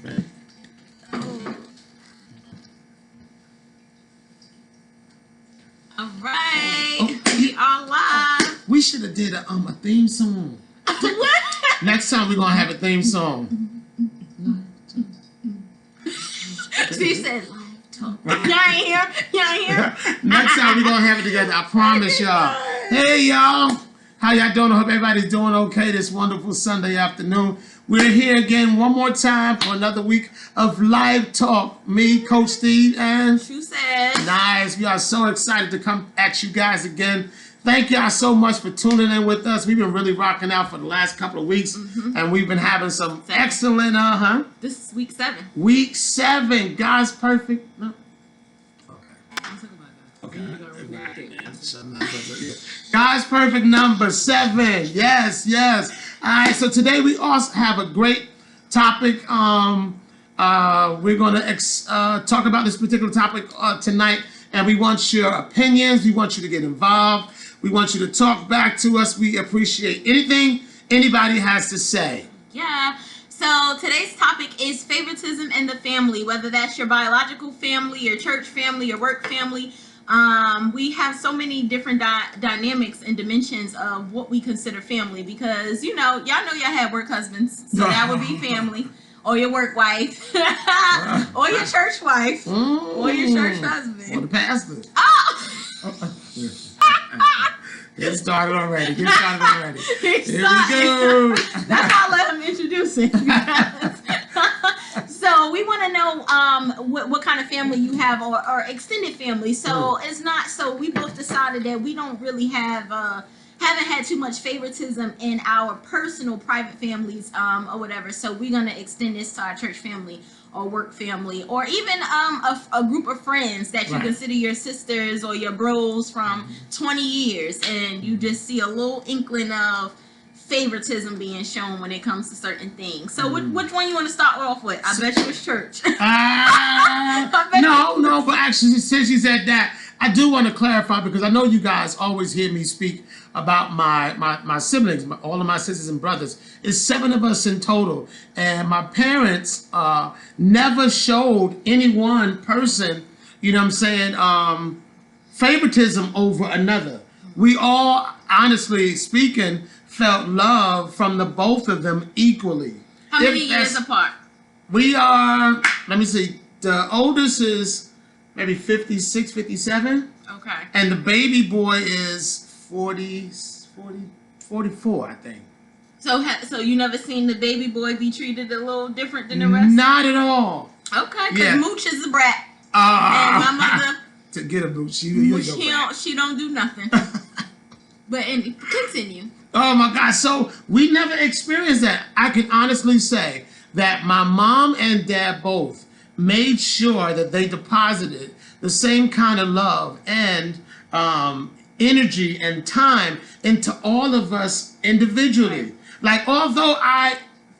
Right. Oh. All right. Oh, We are live. we should have did a theme song. What? Next time we're gonna have a theme song. She said live talk. Y'all ain't here? Y'all ain't here? Next time we're gonna have it together. I promise y'all. Hey y'all. How y'all doing? I hope everybody's doing okay this wonderful Sunday afternoon. We're here again one more time for another week of live talk. Me, Coach Steve, and She said. Nice. We are so excited to come at you guys again. Thank y'all so much for tuning in with us. We've been really rocking out for the last couple of weeks, and we've been having some excellent, This is week 7. Week 7. God's perfect. No. Okay. God's perfect number 7. Yes, yes. All right. So today we also have a great topic. We're going to talk about this particular topic tonight, and we want your opinions. We want you to get involved. We want you to talk back to us. We appreciate anything anybody has to say. Yeah. So today's topic is favoritism in the family, whether that's your biological family, your church family, your work family. We have so many different dynamics and dimensions of what we consider family because, y'all know y'all had work husbands, so that would be family, or your work wife, or your church wife, or your church husband. Or the pastor. Oh! Get started already. Here we go. That's why I let him introduce it. So we want to know what kind of family you have or extended family. So it's not. So we both decided that we don't really haven't had too much favoritism in our personal private families or whatever. So we're gonna extend this to our church family or work family, or even a group of friends that you consider your sisters or your bros from 20 years, and you just see a little inkling of favoritism being shown when it comes to certain things. So which one you want to start off with? I bet you it's church. No, but actually, since you said that, I do want to clarify because I know you guys always hear me speak about my siblings, all of my sisters and brothers. It's 7 of us in total, and my parents never showed any one person, you know what I'm saying, favoritism over another. We all, honestly speaking, felt love from the both of them equally. How many years apart? We are, let me see, the oldest is maybe 56, 57. Okay. And the baby boy is 44, I think. So you never seen the baby boy be treated a little different than the rest? Not at all. Okay, because Mooch is a brat. And my mother... To get a Mooch, she don't do nothing. But continue. Oh my God, so we never experienced that. I can honestly say that my mom and dad both made sure that they deposited the same kind of love and energy and time into all of us individually. Like, although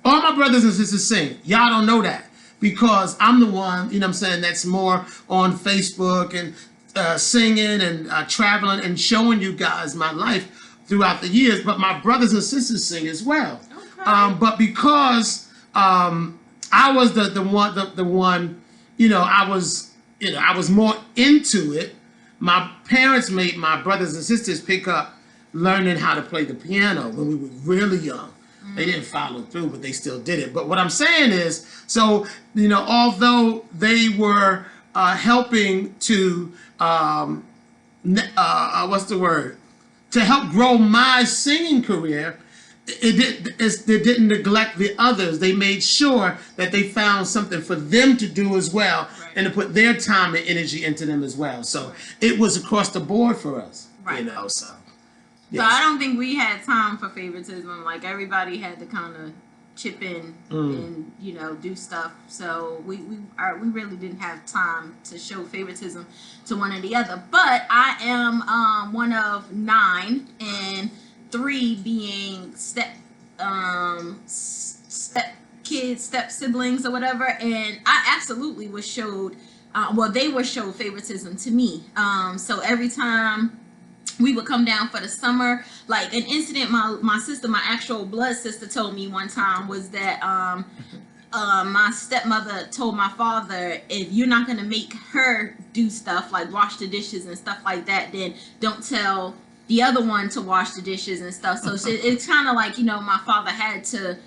all my brothers and sisters sing, y'all don't know that because I'm the one, you know what I'm saying, that's more on Facebook and singing and traveling and showing you guys my life throughout the years, but my brothers and sisters sing as well. Okay. But because I was the one, I was more into it. My parents made my brothers and sisters pick up learning how to play the piano when we were really young. They didn't follow through, but they still did it. But what I'm saying is, so, although they were helping to, to help grow my singing career, they didn't neglect the others. They made sure that they found something for them to do as well, and to put their time and energy into them as well. So it was across the board for us, so. Yes. So I don't think we had time for favoritism. Like, everybody had to kind of chip in and, do stuff. So we really didn't have time to show favoritism to one or the other. But I am one of 9, and 3 being step kids, step siblings or whatever. And I absolutely was showed, they were showed favoritism to me. So every time we would come down for the summer, like an incident my sister, my actual blood sister, told me one time was that my stepmother told my father, if you're not gonna make her do stuff like wash the dishes and stuff like that, then don't tell the other one to wash the dishes and stuff. So it's kind of like, my father had to,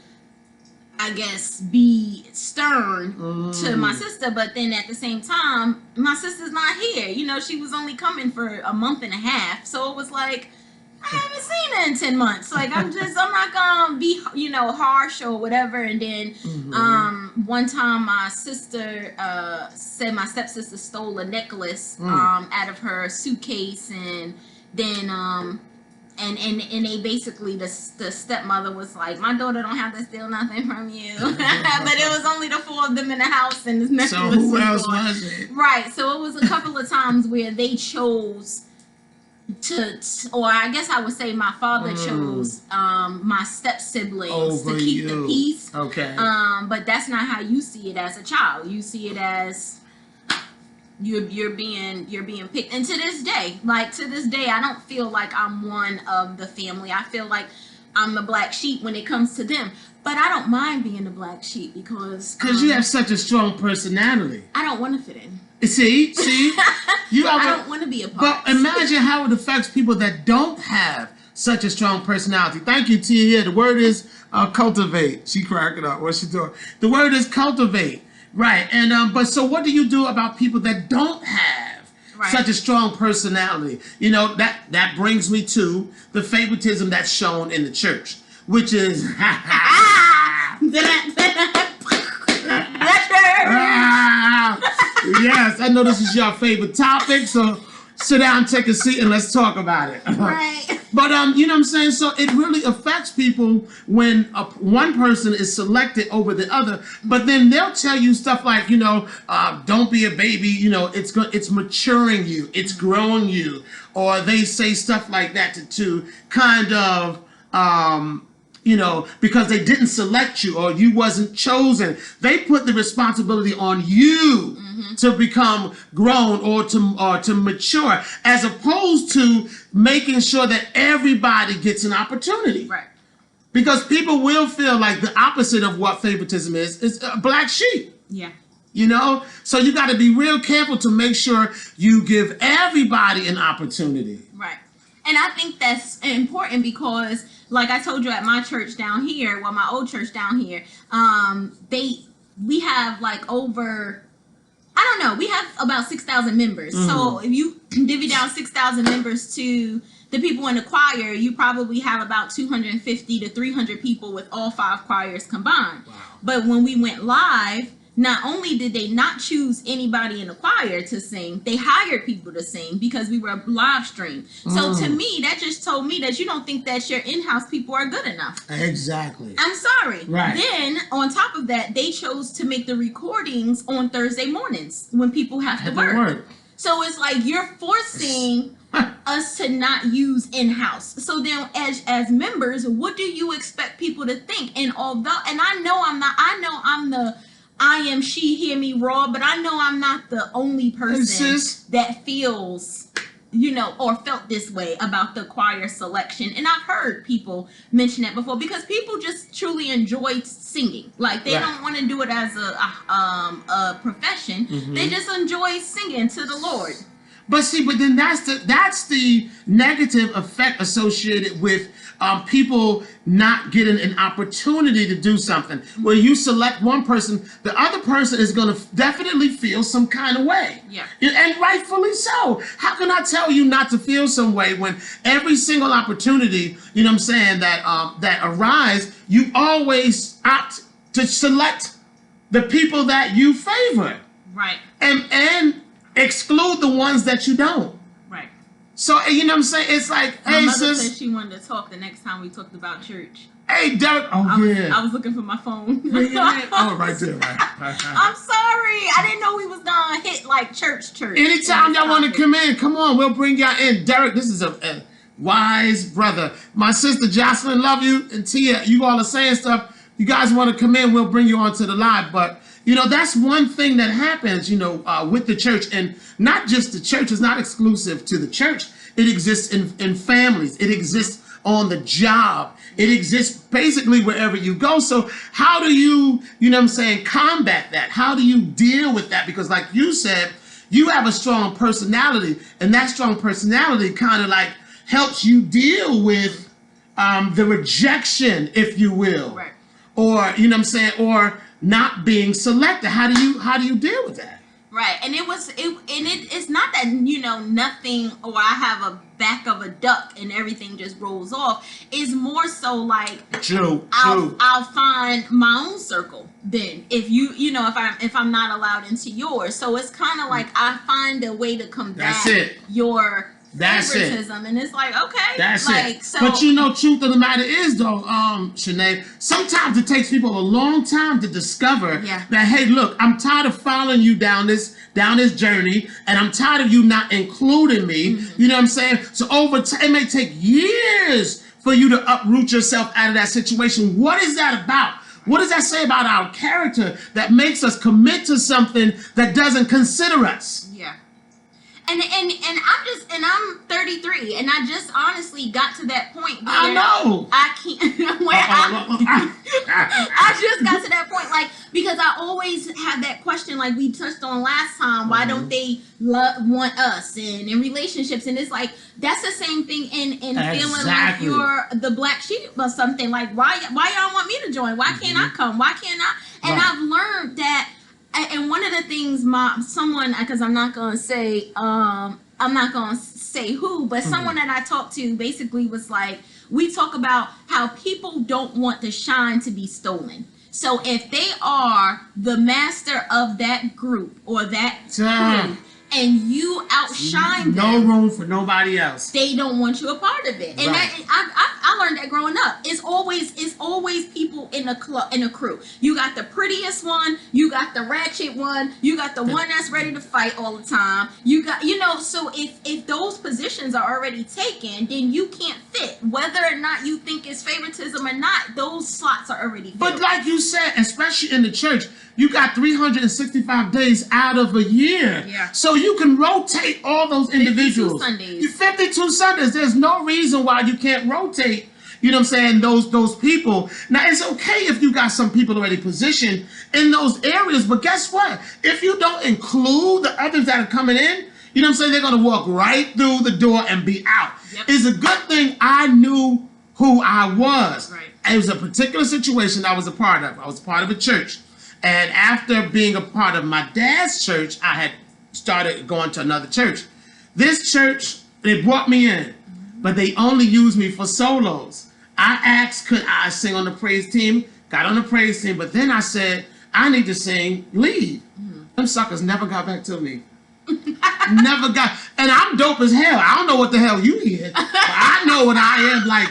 I guess, be stern to my sister, but then at the same time, my sister's not here. She was only coming for a month and a half, so it was like, I haven't seen her in 10 months. Like, I'm not gonna be, harsh or whatever. And then, one time my sister, said my stepsister stole a necklace, out of her suitcase. And then, and they basically, the stepmother was like, my daughter don't have to steal nothing from you. But it was only the 4 of them in the house, and this necklace So who else gone. was it? Right. So it was a couple of times where they chose or I guess I would say my father chose my step siblings to keep the peace. Okay. But that's not how you see it as a child. You see it as you're being picked. And to this day, I don't feel like I'm one of the family. I feel like I'm the black sheep when it comes to them. But I don't mind being the black sheep because you have such a strong personality. I don't want to fit in. See, I don't want to be a part. But imagine how it affects people that don't have such a strong personality. Thank you, Tia. Here, the word is cultivate. She cracking up. What's she doing? The word is cultivate, right? And but so, what do you do about people that don't have such a strong personality? That brings me to the favoritism that's shown in the church, which is. Yes, I know this is your favorite topic, so sit down, take a seat, and let's talk about it. Right. But you know what I'm saying? So it really affects people when one person is selected over the other. But then they'll tell you stuff like, don't be a baby. It's maturing you, it's growing you, or they say stuff like that to kind of. Because they didn't select you or you wasn't chosen. They put the responsibility on you to become grown or to mature, as opposed to making sure that everybody gets an opportunity. Right. Because people will feel like the opposite of what favoritism is a black sheep. Yeah. So you got to be real careful to make sure you give everybody an opportunity. Right. And I think that's important because, like I told you at my church down here, my old church down here, we have we have about 6,000 members. So if you divvy down 6,000 members to the people in the choir, you probably have about 250 to 300 people with all 5 choirs combined. Wow. But when we went live, not only did they not choose anybody in the choir to sing, they hired people to sing because we were a live stream. So to me, that just told me that you don't think that your in-house people are good enough. Exactly. I'm sorry. Right. Then, on top of that, they chose to make the recordings on Thursday mornings when people have to work. So it's like you're forcing us to not use in-house. So then as members, what do you expect people to think? And I know I'm the I am she, hear me raw, but I know I'm not the only person that feels, or felt this way about the choir selection. And I've heard people mention that before because people just truly enjoy singing. Like they don't want to do it as a profession. They just enjoy singing to the Lord. But then that's the negative effect associated with people not getting an opportunity to do something. Where you select one person, the other person is going to definitely feel some kind of way. Yeah. And rightfully so. How can I tell you not to feel some way when every single opportunity, that arise, you always opt to select the people that you favor. Right. And exclude the ones that you don't. Right. So, it's like, my hey, mother sis. said she wanted to talk the next time we talked about church. Hey, Derek. I was looking for my phone. Oh, right there. Right. I'm sorry. I didn't know we was going to hit like church. Anytime y'all want to come in, come on. We'll bring y'all in. Derek, this is a wise brother. My sister Jocelyn, love you. And Tia, you all are saying stuff. You guys want to come in, we'll bring you onto the live. But that's one thing that happens, with the church. And not just the church. It's not exclusive to the church. It exists in families. It exists on the job. It exists basically wherever you go. So how do you, combat that? How do you deal with that? Because like you said, you have a strong personality, and that strong personality kind of like helps you deal with the rejection, if you will, Right. or or not being selected. How do you deal with that? Right, and it's not that nothing, or I have a back of a duck and everything just rolls off. It's more so like I'll find my own circle then if if I'm not allowed into yours. So it's kind of like I find a way to combat your favoritism, and it's like, okay, that's like, it. So, but truth of the matter is though, Shanae, sometimes it takes people a long time to discover that, hey, look, I'm tired of following you down this journey, and I'm tired of you not including me. You know what I'm saying? So over time, it may take years for you to uproot yourself out of that situation. What is that about? What does that say about our character that makes us commit to something that doesn't consider us? Yeah. And I'm 33, and I just honestly got to that point where I know I can't. I just got to that point, like, because I always have that question, like we touched on last time. Why don't they want us and in relationships? And it's like that's the same thing in feeling like you're the black sheep or something. Like why y'all want me to join? Why can't I come? Why can't I? And I've learned that. And one of the things someone, because I'm not gonna say who, but someone that I talked to basically was like, we talk about how people don't want the shine to be stolen. So if they are the master of that group or that crew, and you outshine them, no room for nobody else. They don't want you a part of it, and I learned that growing up. It's always people in a crew. You got the prettiest one, you got the ratchet one, you got the one that's ready to fight all the time. You got so if those positions are already taken, then you can't fit. Whether or not you think it's favoritism or not, those slots are already filled. But like you said, especially in the church, you got 365 days out of a year. Yeah. So you can rotate all those individuals. 52 Sundays. There's no reason why you can't rotate, those people. Now, it's okay if you got some people already positioned in those areas, but guess what? If you don't include the others that are coming in, they're going to walk right through the door and be out. Yep. It's a good thing I knew who I was. Right. It was a particular situation I was a part of. I was part of a church. And after being a part of my dad's church, I had started going to another church. This church, they brought me in, but they only used me for solos. I asked, could I sing on the praise team? Got on the praise team, but then I said, I need to sing lead. Them suckers never got back to me. Never got, and I'm dope as hell. I don't know what the hell you did, but I know what I am. Like,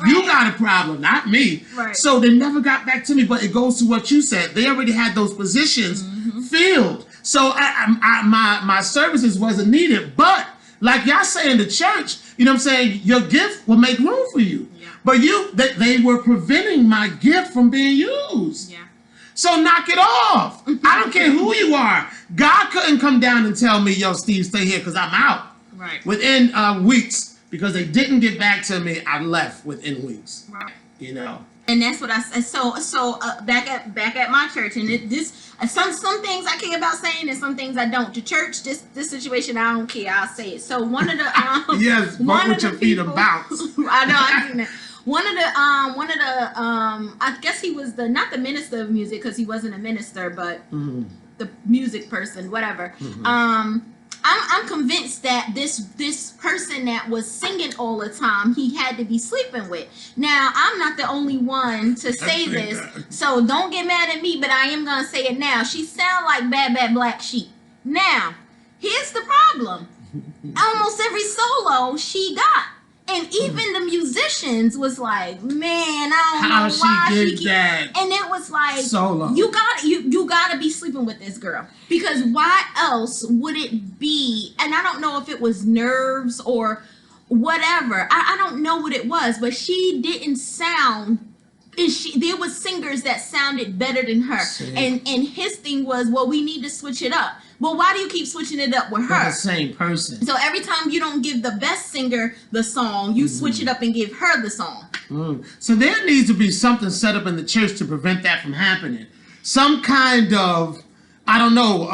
you got a problem, not me. Right. So they never got back to me, but it goes to what you said. They already had those positions filled. So my services wasn't needed. But like y'all say in the church, your gift will make room for you. Yeah. But they were preventing my gift from being used. Yeah. So knock it off. I don't care who you are. God couldn't come down and tell me, yo, Steve, stay here because I'm out. Right. Within weeks, because they didn't get back to me, I left within weeks. Right. And that's what I said. So back at my church, and some things I care about saying, and some things I don't. The church, this situation, I don't care. I'll say it. So one of the yes, one with your feet and bounce. I know. I do that. One of the I guess he was not the minister of music, because he wasn't a minister, but the music person, whatever. I'm convinced that this person that was singing all the time, he had to be sleeping with. Now, I'm not the only one to say this, so don't get mad at me, but I am gonna say it now. She sound like bad black sheep. Now, here's the problem. Almost every solo she got. And even the musicians was like, man, I don't know why she did that. And it was like, solo. You gotta be sleeping with this girl, because why else would it be? And I don't know if it was nerves or whatever. I don't know what it was, but she didn't sound. And there was singers that sounded better than her. And his thing was, well, we need to switch it up. Well, why do you keep switching it up with They're her? the same person. So every time you don't give the best singer the song, you switch it up and give her the song. So there needs to be something set up in the church to prevent that from happening. Some kind of, I don't know,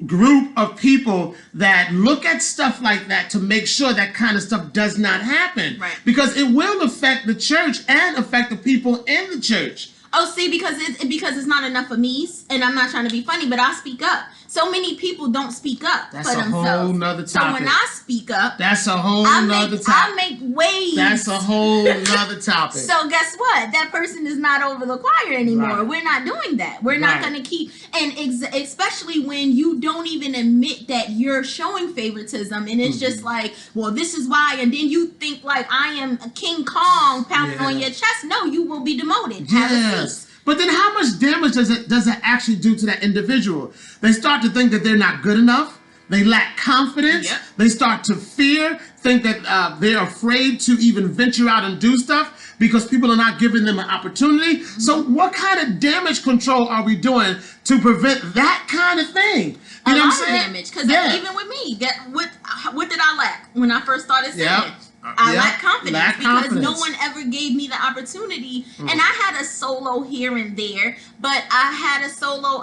group of people that look at stuff like that to make sure that kind of stuff does not happen. Right. Because it will affect the church and affect the people in the church. Oh, see, because it's not enough of me, and I'm not trying to be funny, but I speak up. So many people don't speak up That's for a themselves. whole nother So topic. when I speak up, That's a whole nother topic. I make waves. That's a whole nother topic. So guess what? That person is not over the choir anymore. Right. We're not doing that. We're not Right. going to keep, and especially when you don't even admit that you're showing favoritism, and it's just like, well, this is why, and then you think like I am a King Kong pounding on your chest. No, you will be demoted. Have a seat. But then how much damage does it actually do to that individual? They start to think that they're not good enough. They lack confidence. Yep. They start to fear, think that they're afraid to even venture out and do stuff because people are not giving them an opportunity. So what kind of damage control are we doing to prevent that kind of thing? A You know lot what I'm of saying? damage, because even with me, what did I lack when I first started singing? Yep. I lack confidence because confidence. no one ever gave me the opportunity. And I had a solo here and there, but I had a solo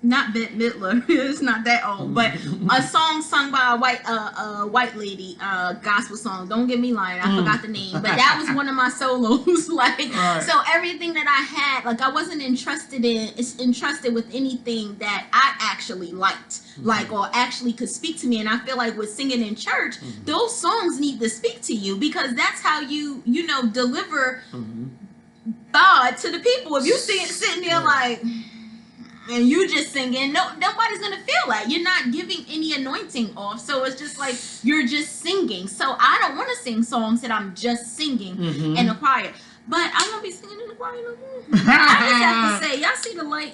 not Bette Midler, it's not that old, but a song sung by a white lady, gospel song. Don't get me lying, I forgot the name, but that was one of my solos. So everything that I had, like I wasn't entrusted with anything that I actually liked, or actually could speak to me. And I feel like with singing in church, those songs need to speak to you, because that's how you deliver God to the people. If you sitting there like, and you just singing, nobody's gonna feel that. You're not giving any anointing off. So it's just like you're just singing. So I don't want to sing songs that I'm just singing in the choir. But I'm gonna be singing in the choir no more. I just have to say, y'all see the light?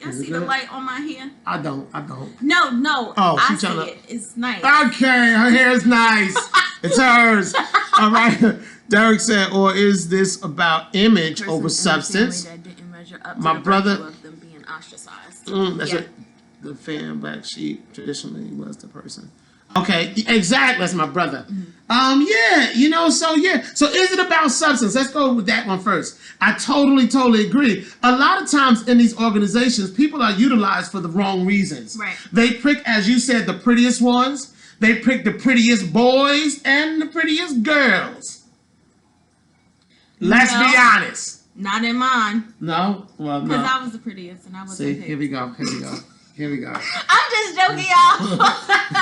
Y'all see the light on my hair? I don't. No. Oh, I she's see trying to- it. It's nice. Okay, her hair is nice. It's hers. All right. Derek said, or is this about image over substance? That didn't measure up My to the brother- virtue of them being ostracized. That's Yeah. it. The fan black sheep traditionally was the person. Okay, exactly. That's my brother. So is it about substance? Let's go with that one first. I totally agree. A lot of times in these organizations, people are utilized for the wrong reasons. Right. They pick, as you said, the prettiest ones. They pick the prettiest boys and the prettiest girls. Let's be honest. Not in mine. No? Well, no. Because I was the prettiest and I was See, the here we go. I'm just joking, y'all.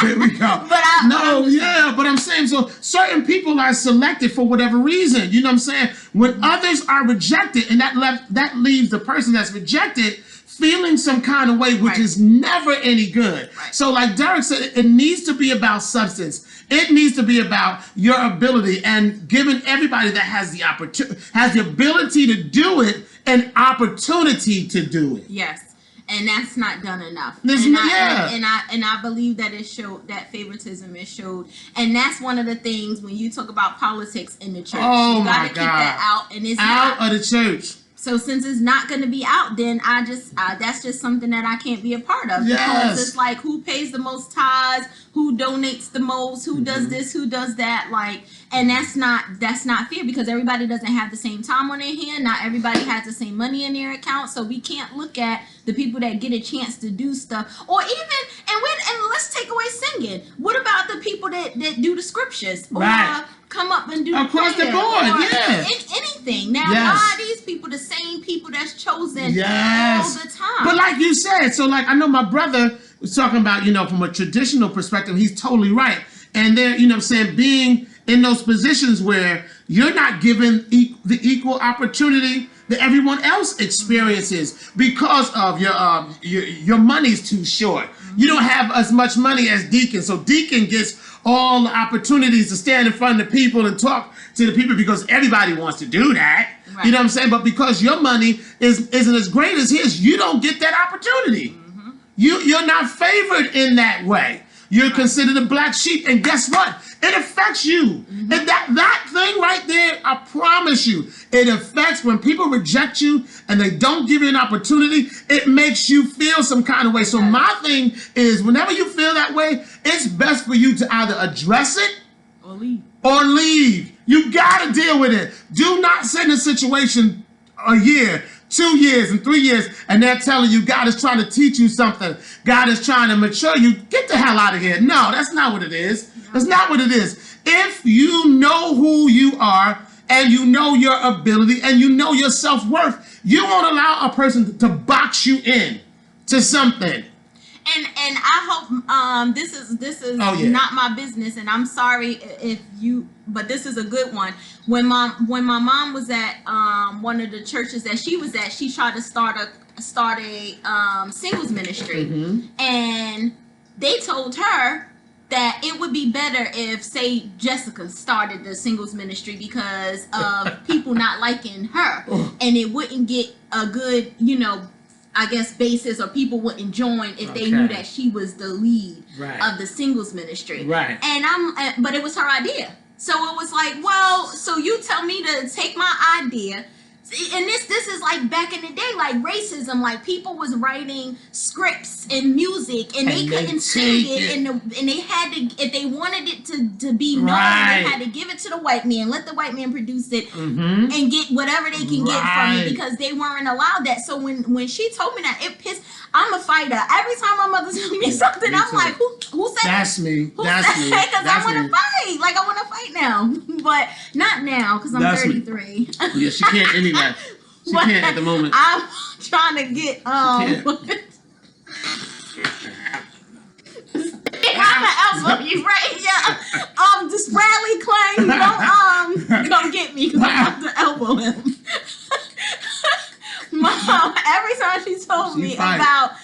Here we go. But I'm saying, so certain people are selected for whatever reason. You know what I'm saying? When others are rejected, and that leaves the person that's rejected feeling some kind of way, which is never any good. Right. So like Derek said, it needs to be about substance. It needs to be about your ability and giving everybody that has the ability to do it an opportunity to do it. Yes. And that's not done enough. And I believe that it showed, that favoritism is showed. And that's one of the things when you talk about politics in the church. Oh, you gotta my keep God. that out. And it's Out not, of the church. so since it's not going to be out, then that's just something that I can't be a part of. Yes. Because it's like, who pays the most tithes, who donates the most, who does this, who does that, and that's not fair, because everybody doesn't have the same time on their hand. Not everybody has the same money in their account. So we can't look at the people that get a chance to do stuff, or even and let's take away singing. What about the people that do the scriptures, or come up and do across the prayer, board? or Yeah. anything. Now, why are these people the same people that's chosen all the time? But like you said, so like I know my brother was talking about, from a traditional perspective, he's totally right. And they're, what I'm saying, being in those positions where you're not given the equal opportunity that everyone else experiences because of your money's too short. You don't have as much money as Deacon, so Deacon gets all the opportunities to stand in front of the people and talk to the people because everybody wants to do that. Right. You know what I'm saying? But because your money isn't as great as his, you don't get that opportunity. You're not favored in that way. You're considered a black sheep. And guess what? It affects you. And that thing right there, I promise you, it affects when people reject you and they don't give you an opportunity. It makes you feel some kind of way. So my thing is, whenever you feel that way, it's best for you to either address it or leave. You got to deal with it. Do not sit in a situation a year, 2 years, and 3 years, and they're telling you God is trying to teach you something. God is trying to mature you. Get the hell out of here. No, that's not what it is. That's not what it is. If you know who you are and you know your ability and you know your self-worth, you won't allow a person to box you in to something. And I hope this is not my business, and I'm sorry if you, but this is a good one. When my mom was at one of the churches that she was at, she tried to start a singles ministry, and they told her that it would be better if, say, Jessica started the singles ministry because of people not liking her, and it wouldn't get a good, I guess, basis, or people wouldn't join if they knew that she was the lead of the singles ministry. Right. And but it was her idea. So it was like, well, so you tell me to take my idea. And this is like back in the day, like racism, like people was writing scripts and music and they couldn't sing it, and they had to, if they wanted it to be known, they had to give it to the white man, let the white man produce it, and get whatever they can get from it, because they weren't allowed that. So when she told me that, it pissed. I'm a fighter. Every time my mother tells me something, I'm like, who said that's me? That's me. Because I want to fight. Like, I want to fight now, but not now because I'm 33. Yeah, she can't any of that. She can't at the moment. I'm trying to get I'm gonna elbow you right here. This Bradley Klein, don't come get me because I'm about to elbow him. Mom, every time she told me about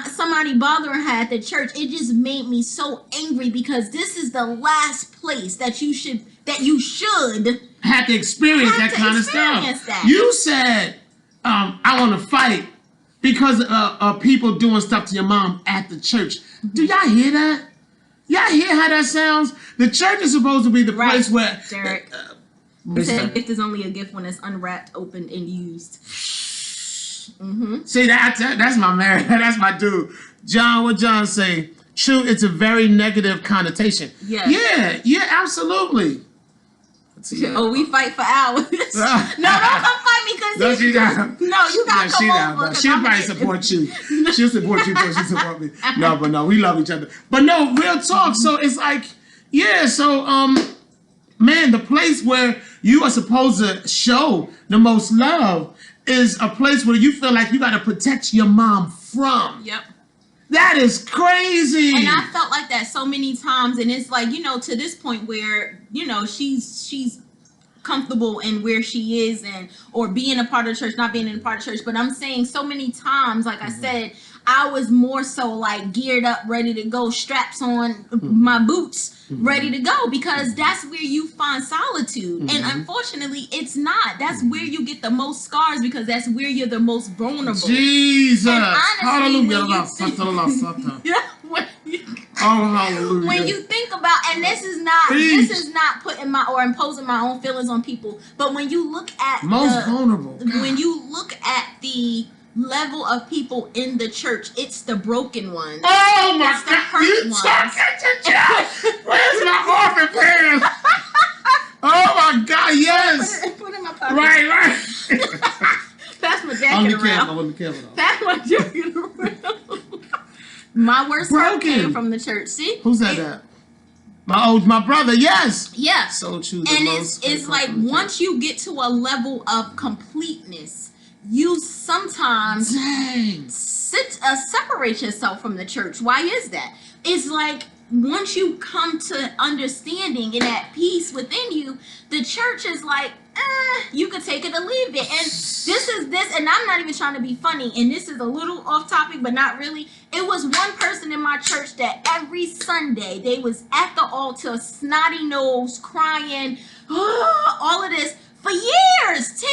somebody bothering her at the church, it just made me so angry, because this is the last place that you should have to experience that kind of stuff. You said, I want to fight because of people doing stuff to your mom at the church. Do y'all hear that? Y'all hear how that sounds? The church is supposed to be the place where... Derek, a gift is only a gift when it's unwrapped, opened, and used. See, that's my man. That's my dude. John, what John say? True, it's a very negative connotation. Yeah, absolutely. We fight for hours. No, don't come fight me, because you gotta come over. She'll probably support you. She'll support you, but she'll support me. No, we love each other. But no, real talk. So it's like, man, the place where you are supposed to show the most love is a place where you feel like you got to protect your mom from. Yep. That is crazy. And I felt like that so many times, and it's like, to this point where, she's comfortable in where she is, or being a part of the church, not being in a part of the church. But I'm saying so many times, like I said, I was more so like geared up, ready to go, straps on, my boots, ready to go, because that's where you find solitude. And unfortunately, it's not. That's where you get the most scars, because that's where you're the most vulnerable. Jesus. Hallelujah. Hallelujah. When you think about, and this is not putting or imposing my own feelings on people, but when you look at vulnerable, when you look at the level of people in the church, it's the broken ones. Oh my God! You talking? Where's my orphan parents? Oh my God! Yes. Put in my pocket. Right. Pass my jacket around. On the camera. Pass my jacket around. My worst hurt came from the church. See? Who's that? My brother. Yes. Yeah. So true. And it's like, once you get to a level of completeness, you sometimes separate yourself from the church. Why is that? It's like, once you come to understanding and at peace within you, the church is like, you could take it or leave it. And and I'm not even trying to be funny, and this is a little off topic, but not really. It was one person in my church that every Sunday they was at the altar, snotty nose, crying, all of this, for years, 10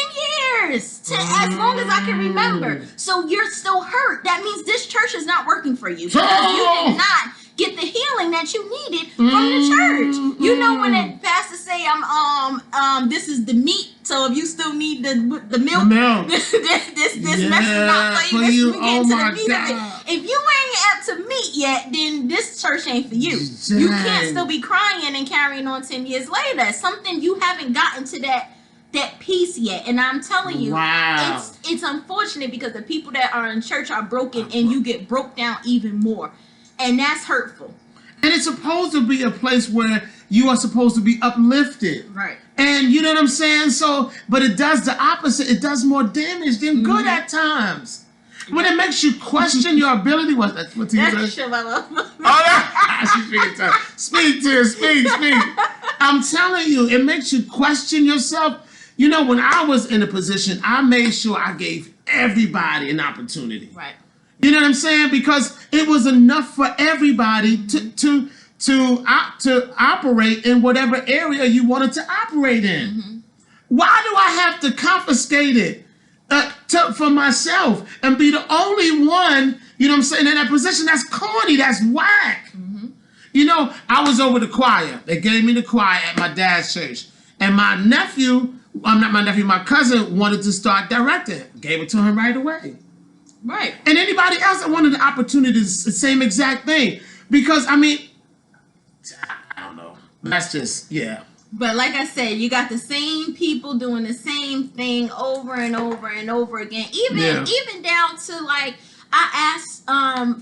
years, as long as I can remember. So you're still hurt. That means this church is not working for you, because you did not get the healing that you needed from the church. You know, when the pastor say, this is the meat, so if you still need the milk, this message is not for you. We get to the meat of it. If you ain't up to meat yet, then this church ain't for you. Dang. You can't still be crying and carrying on 10 years later. Something you haven't gotten to that peace yet. And I'm telling you, it's unfortunate because the people that are in church are broken and you get broke down even more. And that's hurtful. And it's supposed to be a place where you are supposed to be uplifted. Right. And you know what I'm saying? So, but it does the opposite. It does more damage than good at times. When it makes you question your ability, what you speak. I'm telling you, it makes you question yourself. You know, when I was in a position, I made sure I gave everybody an opportunity. Right. You know what I'm saying? Because it was enough for everybody to operate in whatever area you wanted to operate in. Mm-hmm. Why do I have to confiscate it for myself and be the only one, you know what I'm saying, in that position? That's corny. That's whack. Mm-hmm. You know, I was over the choir. They gave me the choir at my dad's church. And my cousin wanted to start directing. Gave it to him right away. Right. And anybody else that wanted the opportunity, the same exact thing. Because, I mean, I don't know. That's just, yeah. But like I said, you got the same people doing the same thing over and over and over again. Even down to, like, I asked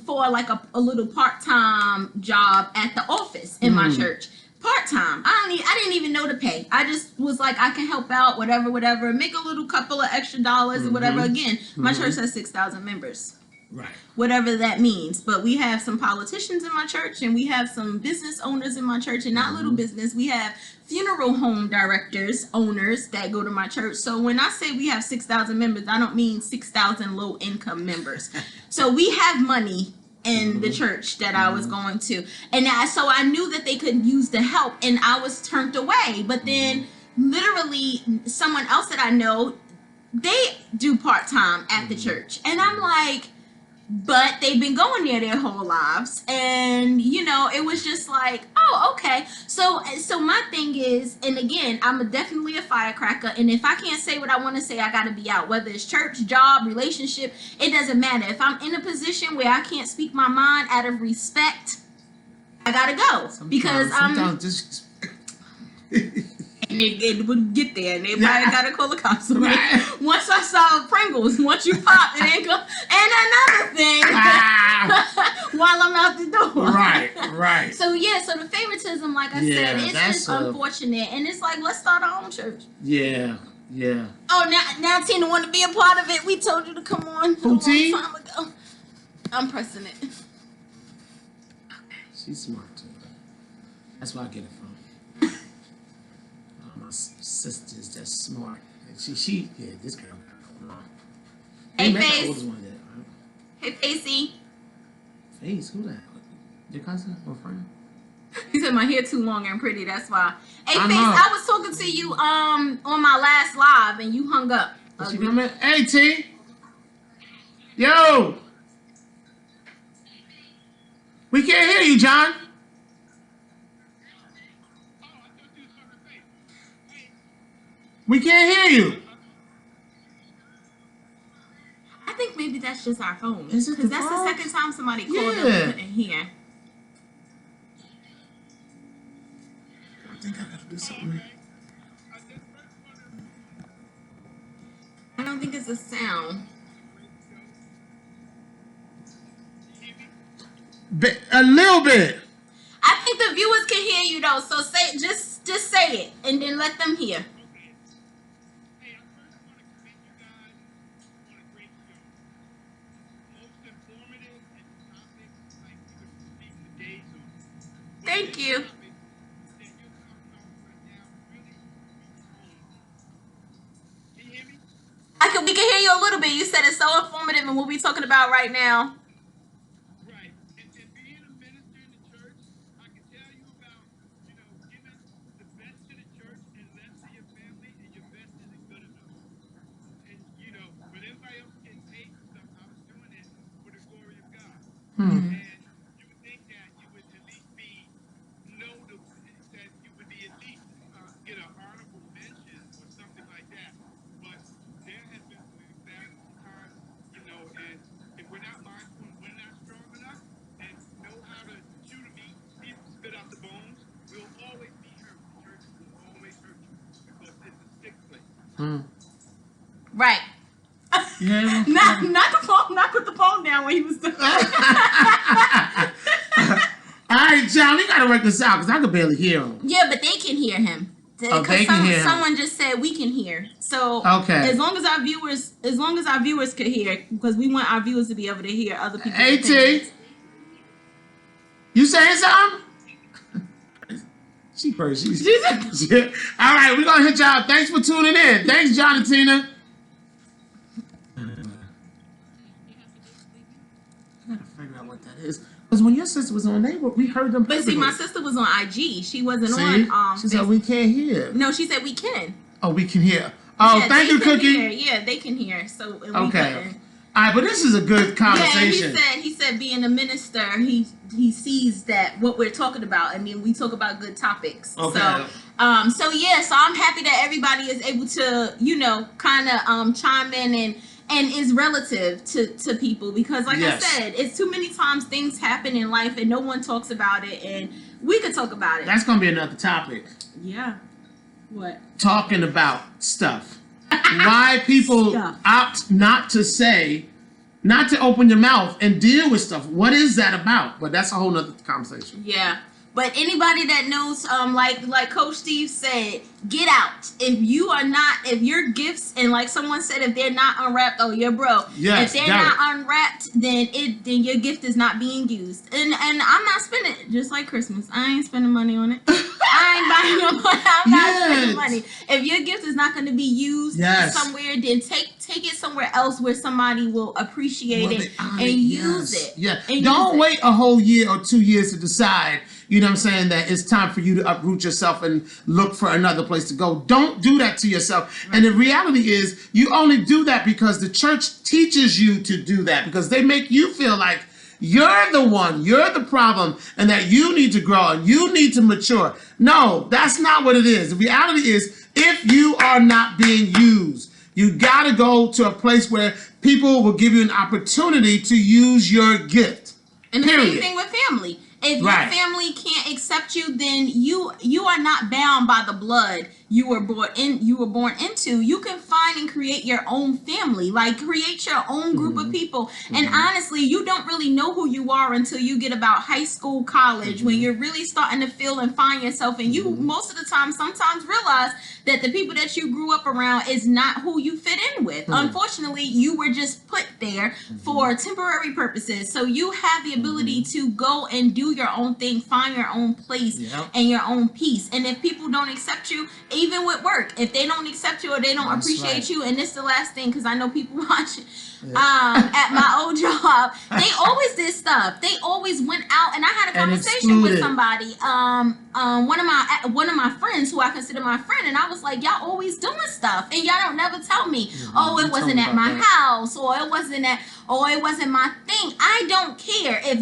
for like a little part-time job at the office in my church. Part-time. I didn't even know the pay. I just was like, I can help out, whatever, make a little couple of extra dollars or whatever. Again, my church has 6,000 members. Right. Whatever that means. But we have some politicians in my church and we have some business owners in my church, and not little business. We have funeral home directors, owners that go to my church. So when I say we have 6,000 members, I don't mean 6,000 low income members. So we have money in the church that I was going to. And so I knew that they could use the help, and I was turned away. But then literally someone else that I know, they do part-time at the church. And I'm like, but they've been going there their whole lives. And, you know, it was just like, oh, okay. So my thing is, and again, I'm definitely a firecracker. And if I can't say what I want to say, I got to be out. Whether it's church, job, relationship, it doesn't matter. If I'm in a position where I can't speak my mind out of respect, I got to go. Because I'm... It would get there, and everybody got to call the cops on me. Once I saw Pringles, once you pop, it ain't go. And another thing, while I'm out the door. Right. So so the favoritism, like I said, it's just unfortunate, and it's like, let's start our own church. Yeah. Oh, now Tina want to be a part of it. We told you to come on a long time ago. I'm pressing it. She's smart too. That's where I get it from. My sister's just smart. She this girl got going on. Hey, Face. Right? Hey, Facey. Face? Who that? Your cousin or friend? He said my hair too long and pretty. That's why. Hey, Face, I was talking to you on my last live and you hung up. She come in? Hey, T. Yo. We can't hear you, John. We can't hear you. I think maybe that's just our phone. Is it? Because that's the second time somebody called up and couldn't hear. I think I gotta do something. I don't think it's a sound. A little bit. I think the viewers can hear you though. So say just say it and then let them hear. Thank you. We can hear you a little bit. You said it's so informative and what we're talking about right now. Right. And being a minister in the church, I can tell you about, giving the best to the church and less to your family, and your best isn't good enough. And, when everybody else getting paid and stuff, I was doing it for the glory of God. And you would think that you would Right. Yeah. Not the phone. Not put the phone down when he was doing. All right, John, we gotta work this out because I could barely hear him. Yeah, but they can hear him. Oh, they can hear him. Someone just said we can hear. So Okay. as long as our viewers could hear, because we want our viewers to be able to hear other people's AT, opinions. you saying something? She first. She's all right, we're gonna hit y'all. Thanks for tuning in. Thanks, John and Tina. I gotta figure out what that is. Because when your sister was on, we heard them. But see, my sister was on IG. She wasn't on. She said we can't hear. No, she said we can. Oh, we can hear. Oh, Yeah, thank you, Cookie. Yeah, they can hear. So and we Okay. couldn't. All right, but this is a good conversation. Yeah, he said being a minister, he sees that what we're talking about, and then we talk about good topics. Okay. So I'm happy that everybody is able to, kind of chime in and is relative to people, because like Yes. I said, it's too many times things happen in life and no one talks about it, and we could talk about it. That's gonna be another topic. Yeah. What? Talking about stuff. Why people Stuff. opt not to open your mouth and deal with stuff. What is that about? But that's a whole nother conversation. Yeah. But anybody that knows, like Coach Steve said, get out. If your gifts, and like someone said, if they're not unwrapped, oh, you're broke. Yes, if they're got not unwrapped, then your gift is not being used. And I'm not spending it, just like Christmas. I ain't spending money on it. I ain't buying no money. I'm not spending money. If your gift is not going to be used somewhere, then take it somewhere else where somebody will appreciate it and use it. Yeah. And Don't wait a whole year or 2 years to decide, you know what I'm saying, that it's time for you to uproot yourself and look for another place to go. Don't do that to yourself. Right. And the reality is, you only do that because the church teaches you to do that, because they make you feel like you're the one, you're the problem, and that you need to grow and you need to mature. No, that's not what it is. The reality is, if you are not being used, you got to go to a place where people will give you an opportunity to use your gift. And the same thing with family. If your family can't accept you, then you are not bound by the blood you were born into. You can find and create your own family, like create your own group of people. And honestly, you don't really know who you are until you get about high school, college, when you're really starting to feel and find yourself. And you most of the time sometimes realize that the people that you grew up around is not who you fit in with. Unfortunately, you were just put there for temporary purposes. So you have the ability to go and do your own thing, find your own place and your own peace. And if people don't accept you, even with work, if they don't accept you or they don't appreciate you, and this is the last thing, because I know people watch at my old job, they always did stuff. They always went out, and I had a conversation with somebody, one of my friends who I consider my friend, and I was like, y'all always doing stuff, and y'all don't never tell me, oh, it wasn't at my house, or it wasn't my thing. I don't care. If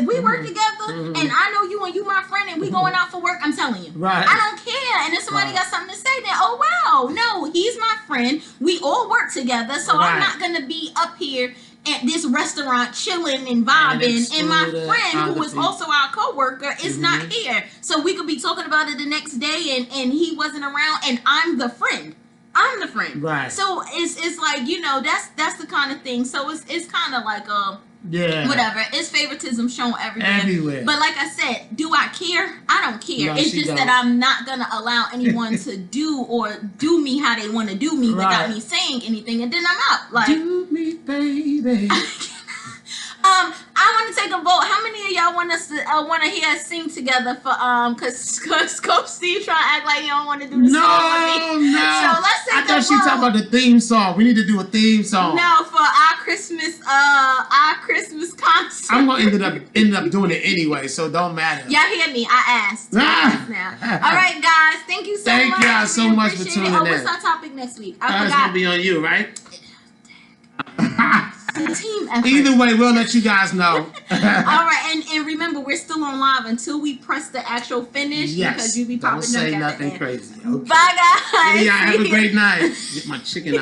we work together and I know you and you my friend and we going out for work, I'm telling you. Right. I don't care. And if somebody got something to say, then oh wow, no, he's my friend. We all work together, so I'm not gonna be up here at this restaurant chilling and vibing, and my friend, who is also our coworker, is not here. So we could be talking about it the next day, and he wasn't around, and I'm the friend. Right. So it's like, that's the kind of thing. So it's kind of like whatever. It's favoritism shown everywhere. But like I said, do I care? I don't care. No, it's just that I'm not gonna allow anyone to do me how they want to do me without me saying anything, and then I'm out. Like, do me, baby. I want to take a vote. How many of y'all want to hear us sing together for cause Coach Steve trying to act like he don't want to do the song with me. No. So let's take a vote. I thought she talking about the theme song. We need to do a theme song. No, for our Christmas concert. I'm gonna end up doing it anyway, so it don't matter. Y'all hear me? I asked. Now. All right, guys. Thank you so much. Thank y'all so much for tuning in. What's our topic next week? I forgot. It's gonna be on you, right? It's a team effort. Either way, we'll let you guys know. All right, and remember, we're still on live until we press the actual finish, because you be popping up. Don't say nothing crazy. Okay. Bye, guys. Yeah, have a great night. Get my chicken out.